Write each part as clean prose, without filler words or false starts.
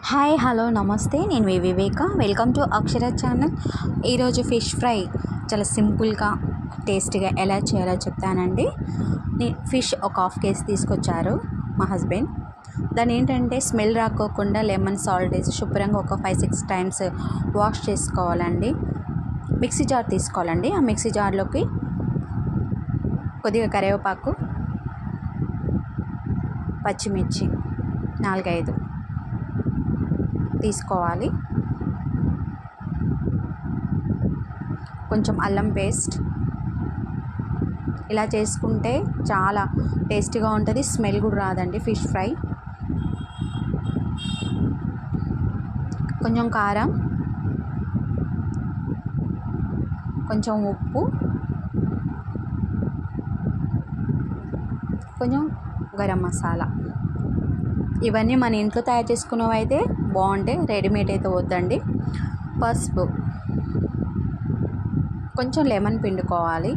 Hi hello నమస్తే, నేను Viveka. Welcome to Akshara channel. ఈరోజు ఫిష్ ఫ్రై చాలా సింపుల్గా టేస్టీగా ఎలా చేయాలో చెప్తానండి. ఫిష్ ఒక హాఫ్ కేజీ తీసుకొచ్చారు మా హస్బెండ్. దాని ఏంటంటే స్మెల్ రాకోకుండా లెమన్ సాల్ట్ వేసి శుభ్రంగా ఒక 5-6 టైమ్స్ వాష్ చేసుకోవాలండి. మిక్సీ జార్ తీసుకోవాలండి. ఆ మిక్సీ జార్లోకి కొద్దిగా కరివేపాకు, పచ్చిమిర్చి 4-5 తీసుకోవాలి. కొంచెం అల్లం పేస్ట్. ఇలా చేసుకుంటే చాలా టేస్టీగా ఉంటుంది, స్మెల్ కూడా రాదండి ఫిష్ ఫ్రై. కొంచెం కారం, కొంచెం ఉప్పు, కొంచెం గరం మసాలా. ఇవన్నీ మన ఇంట్లో తయారు చేసుకున్నవి అయితే బాగుంటాయి, రెడీమేడ్ అయితే వద్దండి. పసుపు, కొంచెం లెమన్ పిండుకోవాలి.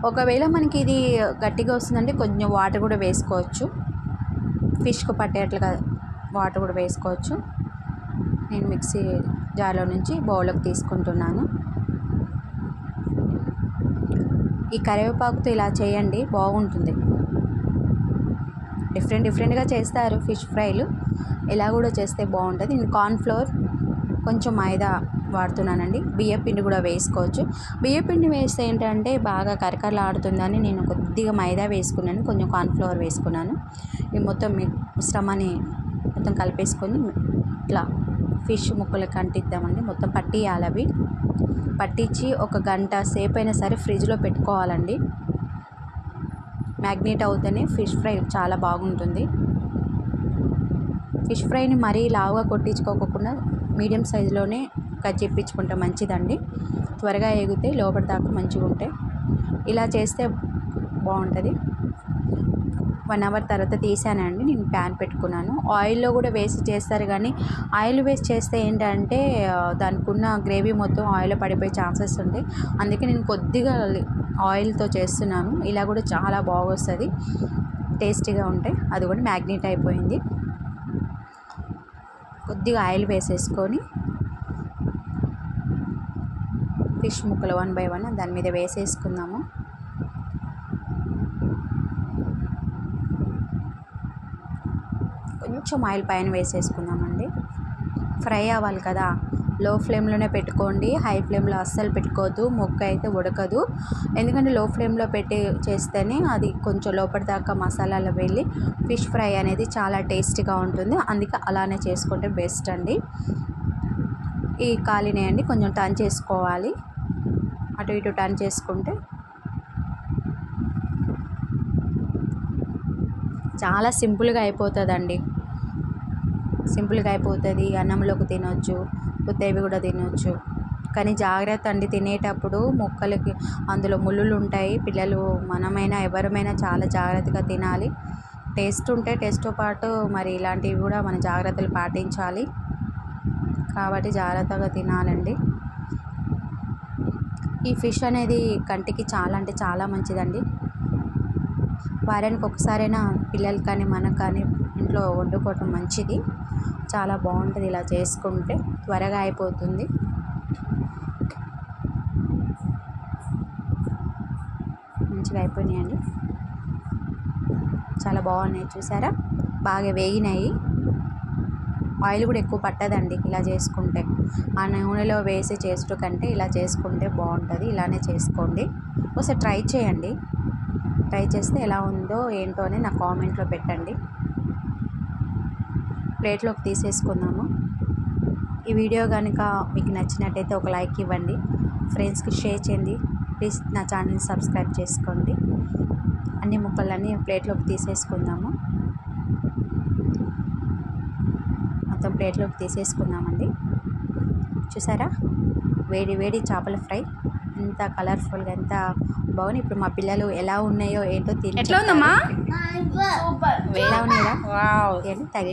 ఒకవేళ మనకి ఇది గట్టిగా వస్తుందంటే కొంచెం వాటర్ కూడా వేసుకోవచ్చు, ఫిష్కు పట్టేట్లుగా వాటర్ కూడా వేసుకోవచ్చు. నేను మిక్సీ జార్లో నుంచి బౌల్లోకి తీసుకుంటున్నాను. ఈ కరివేపాకుతో ఇలా చేయండి, బాగుంటుంది. డిఫరెంట్గా చేస్తారు ఫిష్ ఫ్రైలు, ఇలా కూడా చేస్తే బాగుంటుంది. నేను కార్న్ఫ్లోర్, కొంచెం మైదా వాడుతున్నానండి. బియ్యపిండి కూడా వేసుకోవచ్చు. బియ్యపిండి వేస్తే ఏంటంటే బాగా కరకరలాడుతుందని నేను కొద్దిగా మైదా వేసుకున్నాను, కొంచెం కార్న్ఫ్లోర్ వేసుకున్నాను. ఈ మొత్తం మిశ్రమాన్ని మొత్తం కలిపేసుకొని ఇట్లా ఫిష్ ముక్కలకి అంటిద్దామండి. మొత్తం పట్టియాలి. అవి పట్టించి 1 గంట సేపు అయినా సరే ఫ్రిడ్జ్లో పెట్టుకోవాలండి. మ్యాగ్నేట్ అవుతేనే ఫిష్ ఫ్రై చాలా బాగుంటుంది. ఫిష్ ఫ్రైని మరీ లావుగా కొట్టించుకోకుండా మీడియం సైజులోనే కట్ చేయించుకుంటే మంచిదండి. త్వరగా ఎగితే లోపల దాకా మంచిగా ఉంటాయి. ఇలా చేస్తే బాగుంటుంది. 1 అవర్ తర్వాత తీసానండి. నేను ప్యాన్ పెట్టుకున్నాను. ఆయిల్లో కూడా వేసి చేస్తారు, కానీ ఆయిల్ వేసి చేస్తే ఏంటంటే దానికి ఉన్న గ్రేవీ మొత్తం ఆయిల్లో పడిపోయే ఛాన్సెస్ ఉంటాయి. అందుకే నేను కొద్దిగా ఆయిల్తో చేస్తున్నాను. ఇలా కూడా చాలా బాగొస్తుంది, టేస్టీగా ఉంటాయి. అది కూడా మ్యాగ్నేట్ అయిపోయింది. కొద్దిగా ఆయిల్ వేసేసుకొని ఫిష్ ముక్కలు 1 by 1 దాని మీద వేసేసుకుందాము. కొంచెం ఆయిల్ పైన వేసేసుకుందామండి. ఫ్రై అవ్వాలి కదా, లో ఫ్లేమ్లోనే పెట్టుకోండి, హై ఫ్లేమ్లో అస్సలు పెట్టుకోవద్దు. ముక్క అయితే ఉడకదు. ఎందుకంటే లో ఫ్లేమ్లో పెట్టి చేస్తేనే అది కొంచెం లోపలి దాకా మసాలాలో వెళ్ళి ఫిష్ ఫ్రై అనేది చాలా టేస్టీగా ఉంటుంది. అందుకే అలానే చేసుకుంటే బెస్ట్ అండి. ఈ కాలినేయండి, కొంచెం టర్న్ చేసుకోవాలి. అటు ఇటు టర్న్ చేసుకుంటే చాలా సింపుల్గా అయిపోతుందండి. అన్నంలోకి తినొచ్చు, ఉత్తేవి కూడా తినొచ్చు. కానీ జాగ్రత్త అండి, తినేటప్పుడు ముక్కలకి అందులో ముళ్ళులు ఉంటాయి. పిల్లలు, మనమైనా ఎవరమైనా చాలా జాగ్రత్తగా తినాలి. టేస్ట్ ఉంటే టేస్ట్తో పాటు మరి ఇలాంటివి కూడా మన జాగ్రత్తలు పాటించాలి. కాబట్టి జాగ్రత్తగా తినాలండి. ఈ ఫిష్ అనేది కంటికి చాలా అంటే చాలా మంచిదండి. వారానికి ఒకసారైనా పిల్లలు కానీ మనకు కానీ ఇంట్లో వండుకోవటం మంచిది. చాలా బాగుంటుంది. ఇలా చేసుకుంటే త్వరగా అయిపోతుంది. మంచిగా అయిపోయినాయండి, చాలా బాగున్నాయి. చూసారా, బాగా వేగినాయి. ఆయిల్ కూడా ఎక్కువ పట్టదండి ఇలా చేసుకుంటే. ఆ నూనెలో వేసి చేస్తూ కంటే ఇలా చేసుకుంటే బాగుంటుంది. ఇలానే చేసుకోండి, ఒకసారి ట్రై చేయండి. ట్రై చేస్తే ఎలా ఉందో ఏంటో అని నా కామెంట్లో పెట్టండి. ప్లేట్లోకి తీసేసుకుందాము. ఈ వీడియో కనుక మీకు నచ్చినట్టయితే ఒక లైక్ ఇవ్వండి, ఫ్రెండ్స్కి షేర్ చేయండి. ప్లీజ్ నా ఛానల్ని సబ్స్క్రైబ్ చేసుకోండి. అన్ని ముక్కలన్నీ ప్లేట్లోకి తీసేసుకుందాము. మొత్తం ప్లేట్లోకి తీసేసుకుందామండి. చూసారా, వేడి వేడి చేపల ఫ్రై ఎంత కలర్ఫుల్గా, ఎంత బాగుంది. ఇప్పుడు మా పిల్లలు ఎలా ఉన్నాయో ఏంటో తిని ఎలా ఉన్నాయా, తగ్గి